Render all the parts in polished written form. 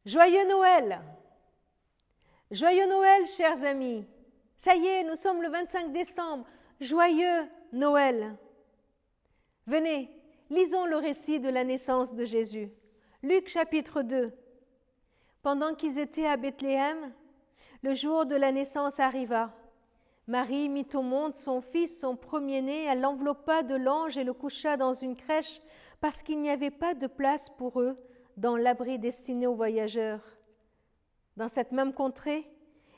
Joyeux Noël! Joyeux Noël, chers amis! Ça y est, nous sommes le 25 décembre. Joyeux Noël! Venez, lisons le récit de la naissance de Jésus. Luc chapitre 2. Pendant qu'ils étaient à Bethléem, le jour de la naissance arriva. Marie mit au monde son fils, son premier-né, elle l'enveloppa de lange et le coucha dans une crèche parce qu'il n'y avait pas de place pour eux dans l'abri destiné aux voyageurs. Dans cette même contrée,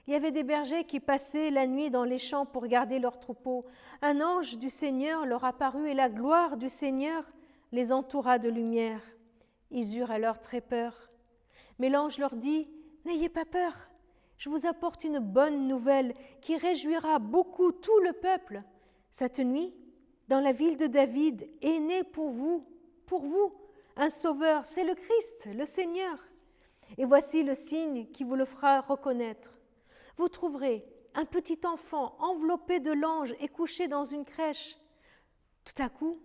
il y avait des bergers qui passaient la nuit dans les champs pour garder leurs troupeaux. Un ange du Seigneur leur apparut et la gloire du Seigneur les entoura de lumière. Ils eurent alors très peur. Mais l'ange leur dit « N'ayez pas peur, je vous apporte une bonne nouvelle qui réjouira beaucoup tout le peuple. Cette nuit, dans la ville de David, est né pour vous, un sauveur, c'est le Christ, le Seigneur. Et voici le signe qui vous le fera reconnaître. Vous trouverez un petit enfant enveloppé de lange et couché dans une crèche. » Tout à coup,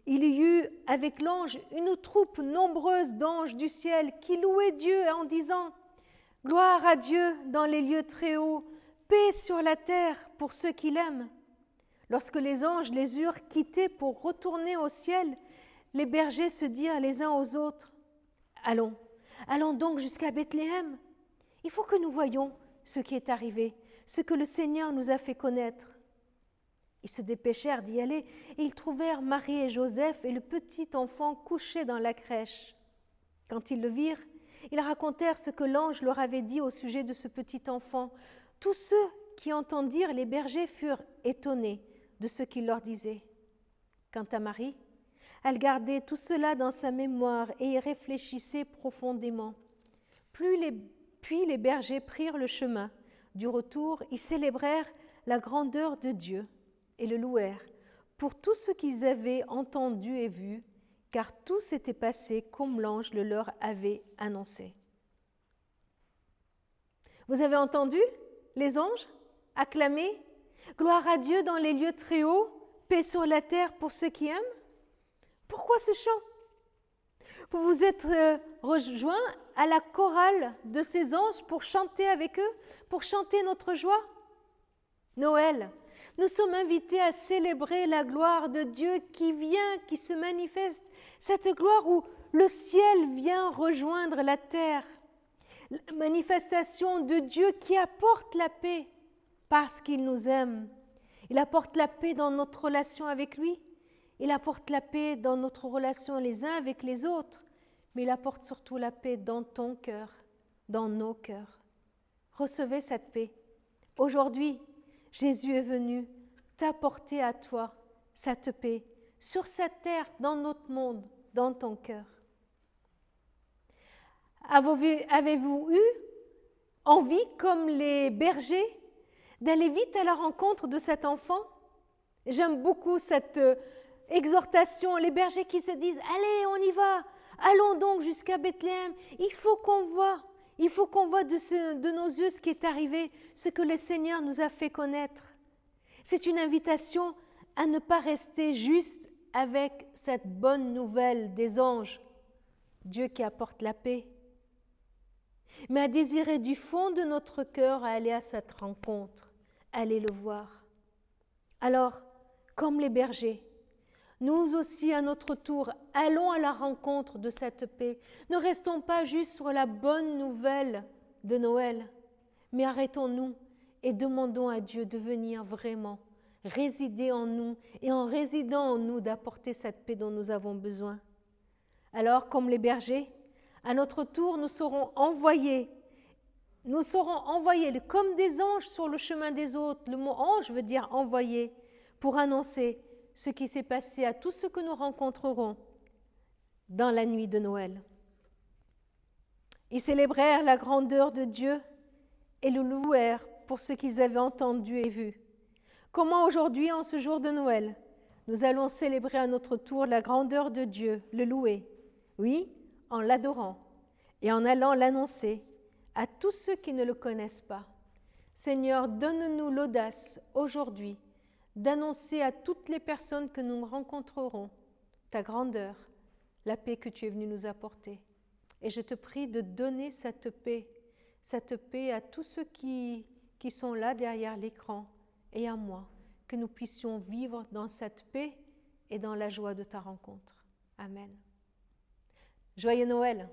il y eut avec l'ange une troupe nombreuse d'anges du ciel qui louaient Dieu en disant « Gloire à Dieu dans les lieux très hauts, paix sur la terre pour ceux qui l'aiment. » Lorsque les anges les eurent quittés pour retourner au ciel, les bergers se dirent les uns aux autres « Allons donc jusqu'à Bethléem. Il faut que nous voyions ce qui est arrivé, ce que le Seigneur nous a fait connaître. » Ils se dépêchèrent d'y aller et ils trouvèrent Marie et Joseph et le petit enfant couché dans la crèche. Quand ils le virent, ils racontèrent ce que l'ange leur avait dit au sujet de ce petit enfant. Tous ceux qui entendirent les bergers furent étonnés de ce qu'il leur disait. Quant à Marie, elle gardait tout cela dans sa mémoire et y réfléchissait profondément. Puis les bergers prirent le chemin du retour, ils célébrèrent la grandeur de Dieu et le louèrent pour tout ce qu'ils avaient entendu et vu, car tout s'était passé comme l'ange le leur avait annoncé. Vous avez entendu les anges acclamer « Gloire à Dieu dans les lieux très hauts, paix sur la terre pour ceux qui aiment » Pourquoi ce chant? Vous vous êtes rejoints à la chorale de ces anges pour chanter avec eux, pour chanter notre joie? Noël, nous sommes invités à célébrer la gloire de Dieu qui vient, qui se manifeste, cette gloire où le ciel vient rejoindre la terre, la manifestation de Dieu qui apporte la paix parce qu'il nous aime. Il apporte la paix dans notre relation avec lui, il apporte la paix dans notre relation les uns avec les autres, mais il apporte surtout la paix dans ton cœur, dans nos cœurs. Recevez cette paix. Aujourd'hui, Jésus est venu t'apporter à toi cette paix sur cette terre, dans notre monde, dans ton cœur. Avez-vous eu envie, comme les bergers, d'aller vite à la rencontre de cet enfant? J'aime beaucoup cette exhortation, les bergers qui se disent « Allez, on y va, allons donc jusqu'à Bethléem, il faut qu'on voie de nos yeux ce qui est arrivé, ce que le Seigneur nous a fait connaître. » C'est une invitation à ne pas rester juste avec cette bonne nouvelle des anges, Dieu qui apporte la paix, mais à désirer du fond de notre cœur à aller à cette rencontre, aller le voir. Alors, comme les bergers, nous aussi, à notre tour, allons à la rencontre de cette paix. Ne restons pas juste sur la bonne nouvelle de Noël, mais arrêtons-nous et demandons à Dieu de venir vraiment résider en nous et en résidant en nous d'apporter cette paix dont nous avons besoin. Alors, comme les bergers, à notre tour, nous serons envoyés comme des anges sur le chemin des autres. Le mot ange veut dire envoyé, pour annoncer ce qui s'est passé à tous ceux que nous rencontrerons dans la nuit de Noël. Ils célébrèrent la grandeur de Dieu et le louèrent pour ce qu'ils avaient entendu et vu. Comment aujourd'hui, en ce jour de Noël, nous allons célébrer à notre tour la grandeur de Dieu, le louer? Oui, en l'adorant et en allant l'annoncer à tous ceux qui ne le connaissent pas. Seigneur, donne-nous l'audace aujourd'hui d'annoncer à toutes les personnes que nous rencontrerons ta grandeur, la paix que tu es venu nous apporter. Et je te prie de donner cette paix à tous ceux qui sont là derrière l'écran et à moi, que nous puissions vivre dans cette paix et dans la joie de ta rencontre. Amen. Joyeux Noël!